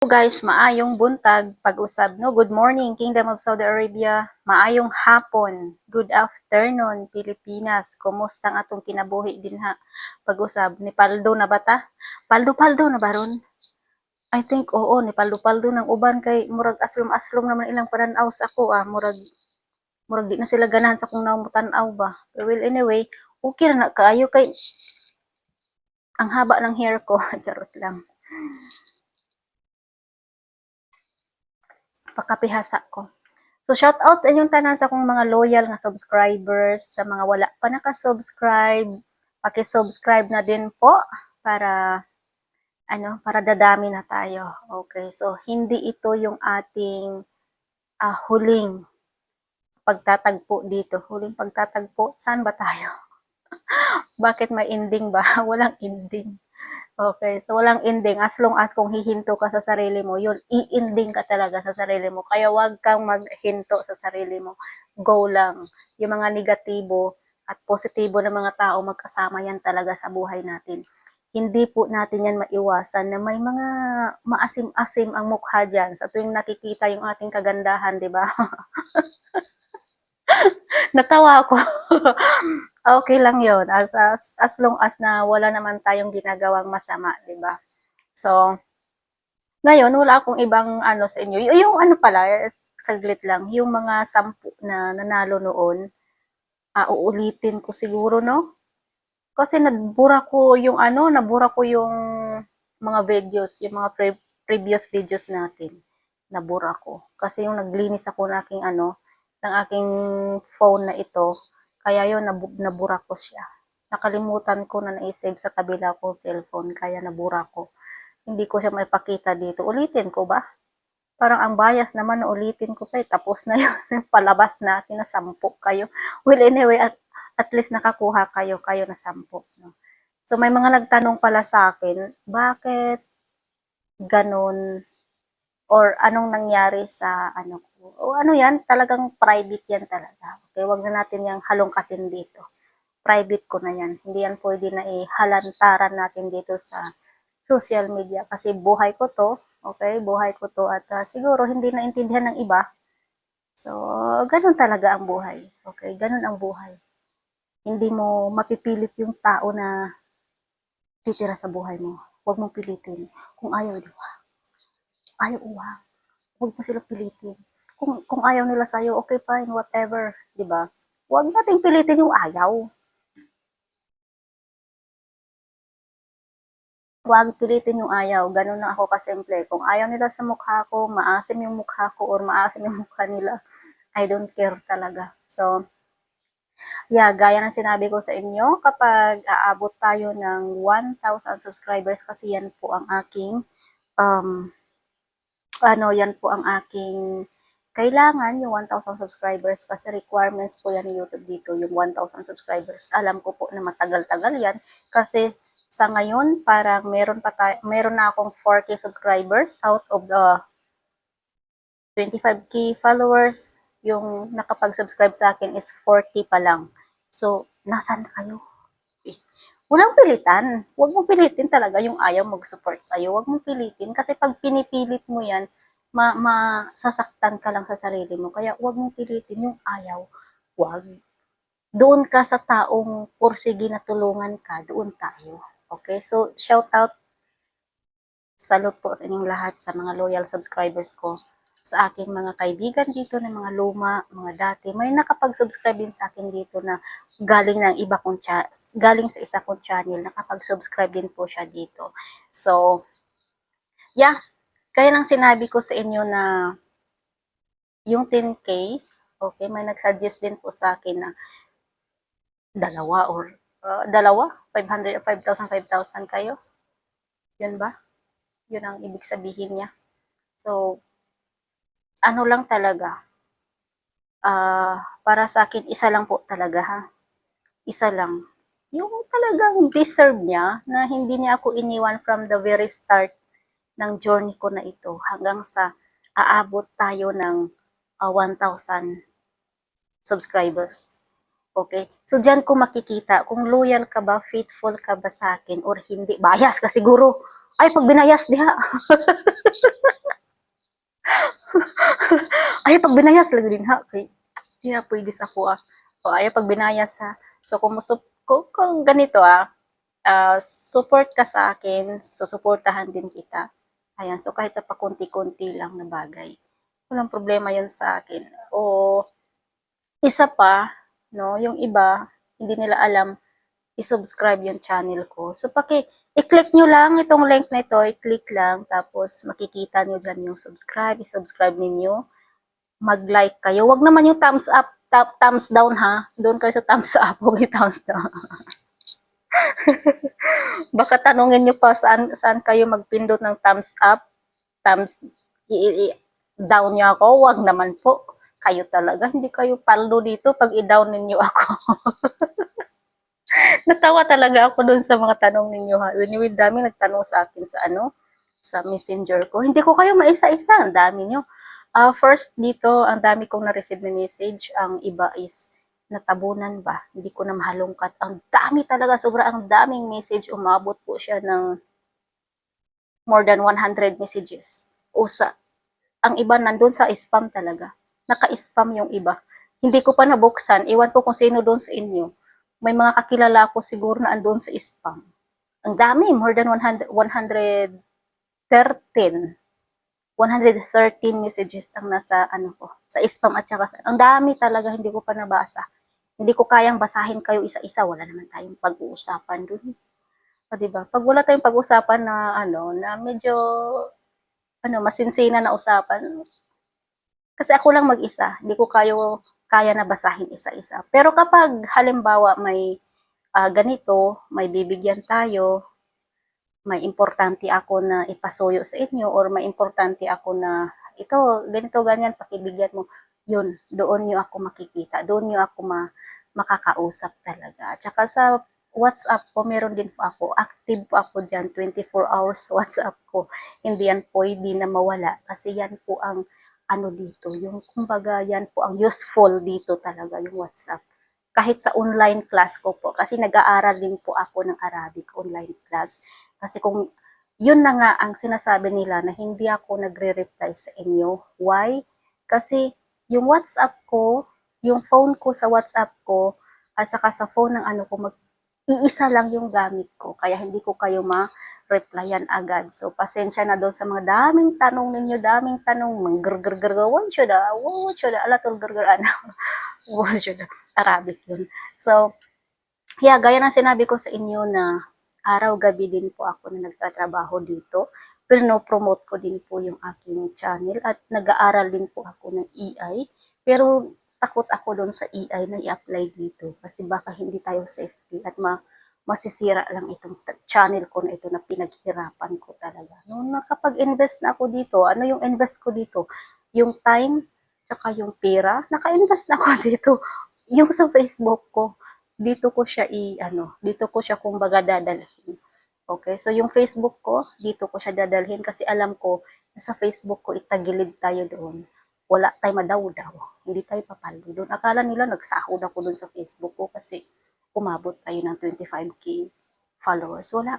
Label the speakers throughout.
Speaker 1: Guys, maayong buntag pag-usab no. Good morning Kingdom of Saudi Arabia. Maayong hapon. Good afternoon Pilipinas. Kumusta ang atong kinabuhi din ha? Pag-usab ni Paldo na bata? Paldo na baron. I think oo ni Paldo ng uban kay murag aslom-aslom naman ilang panan-aw sa ako murag di na sila ganahan sa kung namutan-aw ba. Well anyway, okay na kaayo kay ang haba ng hair ko. Charot lang. Pakapihasa ko. So, shout out sa inyong tanan sa akong mga loyal nga subscribers, sa mga wala pa naka-subscribe, paki-subscribe na din po para para dadami na tayo. Okay, so hindi ito yung ating huling pagtatagpo dito. Huling pagtatagpo, saan ba tayo? Bakit may ending ba? Walang ending. Okay, so walang ending. As long as kung hihinto ka sa sarili mo, yun, i-ending ka talaga sa sarili mo. Kaya wag kang maghinto sa sarili mo. Go lang. Yung mga negatibo at positibo na mga tao, magkasama yan talaga sa buhay natin. Hindi po natin yan maiwasan na may mga maasim-asim ang mukha dyan sa tuwing nakikita yung ating kagandahan, di ba? Natawa ako. Okay lang yon as long as na wala naman tayong ginagawang masama, di ba? So, ngayon, wala akong ibang sa inyo. Yung ano pala, saglit lang, yung mga 10 na nanalo noon, uulitin ko siguro, no? Kasi nabura ko yung mga videos, yung mga previous videos natin. Nabura ko. Kasi yung naglinis ako ng aking phone na ito, kaya yun, nabura ko siya. Nakalimutan ko na na-save sa kabila kong cellphone, kaya nabura ko. Hindi ko siya maipakita dito. Ulitin ko ba? Parang ang bias naman na ulitin ko pa tapos na yun. Palabas natin na 10 kayo. Well, anyway, at least nakakuha kayo na 10. No? So, may mga nagtanong pala sa akin, bakit ganun or anong nangyari sa ko. O ano yan, talagang private yan talaga. Okay, wag na natin yung halongkatin dito. Private ko na yan. Hindi yan pwede na ihalantaran natin dito sa social media kasi buhay ko to, okay? Buhay ko to at siguro hindi naintindihan ng iba. So, ganun talaga ang buhay. Okay? Ganun ang buhay. Hindi mo mapipilit yung tao na titira sa buhay mo. Huwag mong pilitin. Kung ayaw, di ba? Ayaw, uwag. Huwag mo sila pilitin. Kung ayaw nila sa'yo, okay, fine, whatever. Di ba? Huwag nating pilitin yung ayaw. Huwag pilitin yung ayaw. Ganun na ako kasimple. Kung ayaw nila sa mukha ko, maasim yung mukha ko or maasim yung mukha nila, I don't care talaga. So, yeah, gaya ng sinabi ko sa inyo, kapag aabot tayo ng 1,000 subscribers, kasi yan po ang aking, yan po ang aking kailangan, yung 1,000 subscribers, kasi requirements po yan ni YouTube dito, yung 1,000 subscribers. Alam ko po na matagal-tagal yan, kasi sa ngayon, parang meron na akong 4K subscribers out of the 25K followers. Yung nakapag-subscribe sa akin is 40 pa lang. So, nasan kayo? Walang pilitan. Huwag mong pilitin talaga yung ayaw mag-support sa'yo. Huwag mong pilitin kasi pag pinipilit mo yan, masasaktan ka lang sa sarili mo. Kaya huwag mong pilitin yung ayaw. Huwag. Doon ka sa taong pursige na tulungan ka, doon tayo. Okay? So, shout out, salute po sa inyong lahat sa mga loyal subscribers ko. Sa aking mga kaibigan dito na mga luma, mga dati, may nakapag-subscribe din sa akin dito na galing galing sa isa kong channel, nakapag-subscribe din po siya dito. So, yeah, kaya nang sinabi ko sa inyo na yung 10K, okay, may nag-suggest din po sa akin na dalawa, 5,000 kayo. Yun ba? Yun ang ibig sabihin niya. So, ano lang talaga, para sa akin, isa lang po talaga ha. Isa lang. Yung talagang deserve niya na hindi niya ako iniwan from the very start ng journey ko na ito hanggang sa aabot tayo ng 1,000 subscribers. Okay? So, dyan ko makikita kung loyal ka ba, faithful ka ba sa akin, or hindi. Bias ka siguro. Ay, pag binayas diha. Ay, pag binayas lagi din ha. Kay, di na pwede sa ako ah. O, ay, pag binayas ha. So, kung ganito support ka sa akin, susuportahan din kita. Ayan, so kahit sa pakunti-kunti lang na bagay, walang problema yun sa akin. O, isa pa, no, yung iba, hindi nila alam, i-subscribe yung channel ko. So, i-click nyo lang itong link na ito, i-click lang, tapos makikita nyo dyan yung subscribe, i-subscribe ninyo, mag-like kayo. Wag naman yung thumbs up, thumbs down ha. Doon kayo sa thumbs up, huwag yung thumbs down. Baka tanungin nyo pa saan kayo magpindot ng thumbs up, thumbs down nyo ako. Wag naman po. Kayo talaga, hindi kayo paldo dito pag i-down ninyo ako. Natawa talaga ako dun sa mga tanong ninyo ha. Anyway, dami nagtanong sa akin sa sa messenger ko. Hindi ko kayo maisa-isa. Ang dami nyo. First dito, ang dami kong na-receive na message. Ang iba is natabunan ba? Hindi ko na mahalongkat. Ang dami talaga. Ang daming message. Umabot po siya ng more than 100 messages. Ang iba nandun sa spam talaga. Naka-spam yung iba. Hindi ko pa nabuksan. Iwan ko kung sino doon sa inyo. May mga kakilala ko siguro na andun sa spam. Ang dami, more than 113 messages ang nasa ko, sa spam at saka ang dami talaga hindi ko pa nabasa. Hindi ko kayang basahin kayo isa-isa, wala naman tayong pag-uusapan dun. O, diba? Pag wala tayong pag-uusapan na na medyo masinsina na usapan, kasi ako lang mag-isa, hindi ko kaya na basahin isa-isa. Pero kapag halimbawa may ganito, may bibigyan tayo, may importante ako na ipasuyo sa inyo or may importante ako na ito, ganito, ganyan, pakibigyan mo, yun, doon nyo ako makikita, doon nyo ako makakausap talaga. At saka sa WhatsApp ko, meron din po ako, active po ako dyan, 24 hours WhatsApp ko. Hindi yan pwede na mawala kasi yan po ang dito, yung kumbaga yan po ang useful dito talaga yung WhatsApp. Kahit sa online class ko po, kasi nag-aaral din po ako ng Arabic online class. Kasi kung yun na nga ang sinasabi nila na hindi ako nagre-reply sa inyo. Why? Kasi yung WhatsApp ko, yung phone ko sa WhatsApp ko, at saka sa phone ng ko, iisa lang yung gamit ko. Kaya hindi ko kayo ma-replyan agad. So, pasensya na doon sa mga daming tanong ninyo, daming tanong, manggrgrgrg, what should alatul grgrg, what should Arabic yun. So, yeah, gaya ng sinabi ko sa inyo na araw-gabi din po ako na nagtatrabaho dito. Pino-promote ko din po yung aking channel at nag-aaral din po ako ng EI. Pero takot ako doon sa EI na i-apply dito kasi baka hindi tayo safety at masisira lang itong channel ko na ito na pinaghirapan ko talaga. Noong nakapag-invest na ako dito, ano yung invest ko dito? Yung time, tsaka yung pera, naka-invest na ako dito. Yung sa Facebook ko, dito ko siya dito ko siya kumbaga dadalhin. Okay, so yung Facebook ko, dito ko siya dadalhin kasi alam ko na sa Facebook ko itagilid tayo doon. Wala tayo madaw-daw. Hindi tayo papalo doon. Akala nila nagsahod ako doon sa Facebook ko kasi umabot tayo ng 25k followers. Wala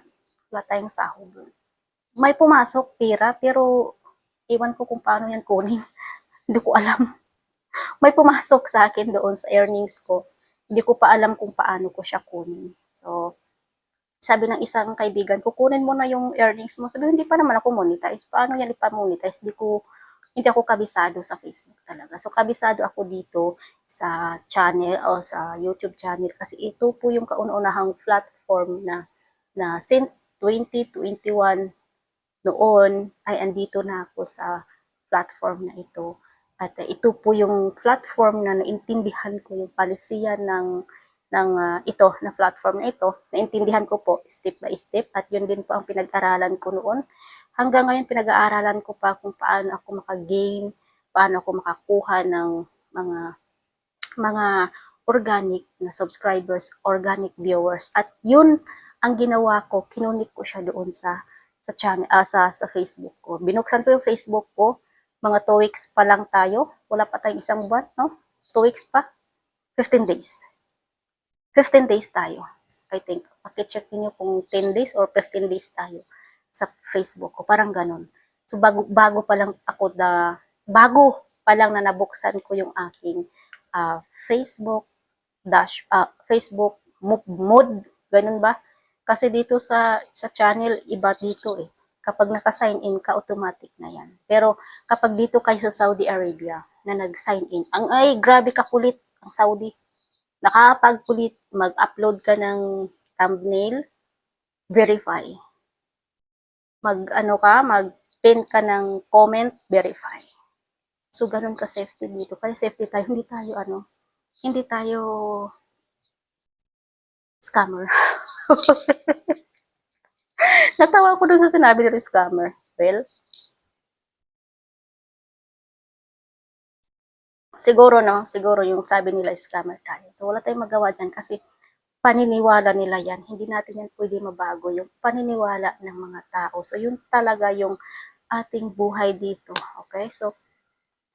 Speaker 1: tayong sahod doon. May pumasok pera pero iwan ko kung paano yan kunin. Hindi ko alam. May pumasok sa akin doon sa earnings ko. Hindi ko pa alam kung paano ko siya kunin. So, sabi ng isang kaibigan, kukunin mo na yung earnings mo. Sabi, hindi pa naman ako monetize. Paano yan ipa-monetize? Hindi ako kabisado sa Facebook talaga. So, kabisado ako dito sa channel o sa YouTube channel kasi ito po yung kauna-unahang platform na since 2021 noon ay andito na ako sa platform na ito. At ito po yung platform na naintindihan ko yung palisiyan ito na platform na ito. Naintindihan ko po step by step at yun din po ang pinag-aralan ko noon. Hanggang ngayon pinag-aaralan ko pa kung paano ako maka-gain, paano ako makakuha ng mga organic na subscribers, organic viewers. At yun ang ginawa ko, kinunik ko siya doon sa channel sa Facebook ko. Binuksan ko yung Facebook ko, mga 2 weeks pa lang tayo. Wala pa tayong isang buwan, no? 2 weeks pa. 15 days. 15 days tayo. I think. Paki-check niyo kung 10 days or 15 days tayo. sa Facebook ko, parang ganun. So bago pa lang ako bago pa lang na nabuksan ko yung aking Facebook Facebook mood, ganun ba? Kasi dito sa channel iba dito eh. Kapag naka-sign in ka, automatic na yan. Pero kapag dito kayo sa Saudi Arabia na nag-sign in, ay grabe ka kulit ang Saudi. Nakapagkulit, mag-upload ka ng thumbnail, verify. Mag-pin ka ng comment, verify. So, ganun ka safety dito. Kaya safety tayo, hindi tayo scammer. Natawa ko dun sa sinabi nila scammer. Well, siguro yung sabi nila scammer tayo. So, wala tayong magawa dyan kasi paniniwala nila yan. Hindi natin yan pwede mabago. Yung paniniwala ng mga tao. So, yun talaga yung ating buhay dito. Okay? So,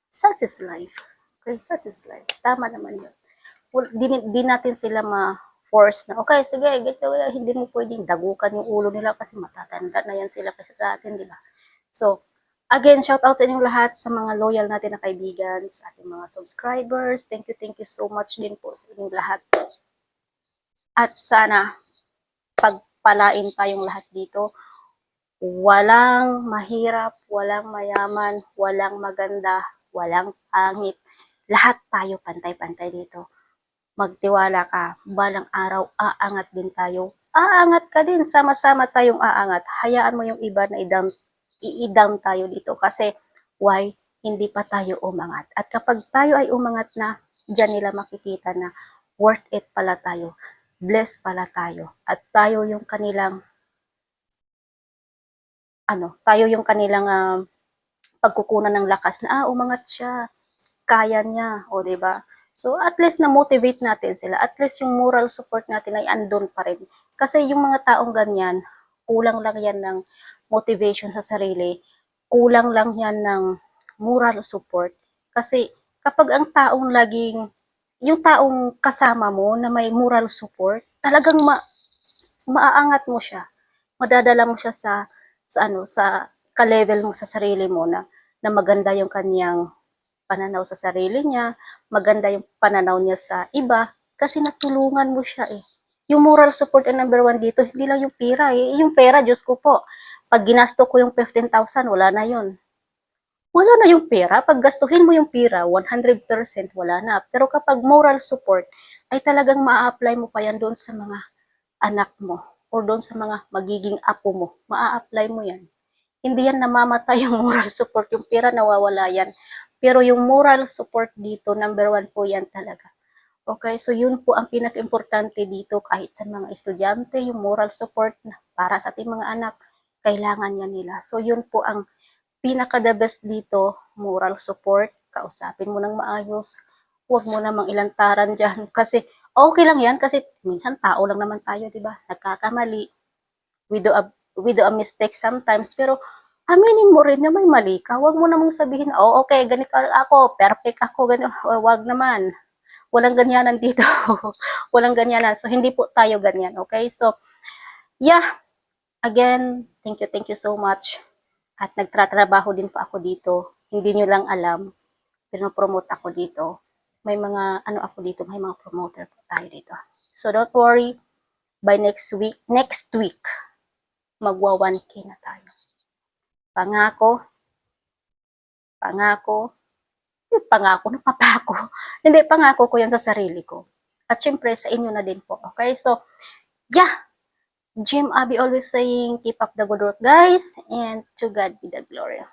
Speaker 1: such is life. Okay? Such is life. Tama naman yun. Di natin sila ma-force na, okay, sige, ganito, hindi mo pwedeng dagukan yung ulo nila kasi matatanda na yan sila kasi sa atin, di ba? So, again, shout out sa inyong lahat sa mga loyal natin na kaibigan, sa ating mga subscribers. Thank you so much din po sa inyong lahat. At sana, pagpalain tayong lahat dito. Walang mahirap, walang mayaman, walang maganda, walang pangit. Lahat tayo pantay-pantay dito. Magtiwala ka, balang araw aangat din tayo. Aangat ka din, sama-sama tayong aangat. Hayaan mo yung iba na i-down tayo dito kasi why? Hindi pa tayo umangat. At kapag tayo ay umangat na, diyan nila makikita na worth it pala tayo. Blessed pala tayo. At tayo yung kanilang pagkukunan ng lakas na umangat siya, kaya niya, o di ba? So at least na motivate natin sila. At least yung moral support natin ay andun pa rin. Kasi yung mga taong ganyan, kulang lang yan ng motivation sa sarili, kulang lang yan ng moral support. Kasi kapag ang taong yung taong kasama mo na may moral support, talagang maaangat mo siya. Madadala mo siya sa ka-level mo sa sarili mo na maganda yung kanyang pananaw sa sarili niya, maganda yung pananaw niya sa iba, kasi natulungan mo siya eh. Yung moral support ang number one dito, hindi lang yung pera eh. Yung pera, Diyos ko po, pag ginasto ko yung 15,000, wala na yun. Wala na yung pera. Pag gastuhin mo yung pera, 100% wala na. Pero kapag moral support, ay talagang maa-apply mo pa yan doon sa mga anak mo or doon sa mga magiging apo mo. Maa-apply mo yan. Hindi yan namamatay yung moral support. Yung pera nawawala yan. Pero yung moral support dito, number one po yan talaga. Okay, so yun po ang pinaka-importante dito kahit sa mga estudyante, yung moral support na para sa ating mga anak, kailangan yan nila. So yun po ang pinaka-the best dito, moral support, kausapin mo ng maayos, huwag mo namang ilantaran dyan kasi okay lang yan kasi minsan tao lang naman tayo, di ba? Nagkakamali, we do a mistake sometimes, pero aminin mo rin na may mali ka. Huwag mo namang sabihin, okay, ganito ako, perfect ako, ganito. Huwag naman. Walang ganyanan dito. Walang ganyanan. So, hindi po tayo ganyan, okay? So, yeah. Again, thank you so much. At nagtratrabaho din po ako dito. Hindi nyo lang alam. Pinopromote ako dito. May mga, ako dito, may mga promoter po tayo dito. So, don't worry. By next week, magwa 1K na tayo. Pangako, napapako. Hindi, pangako ko yan sa sarili ko. At syempre, sa inyo na din po. Okay? So, yeah. Jim Abby always saying, keep up the good work, guys. And to God be the glory.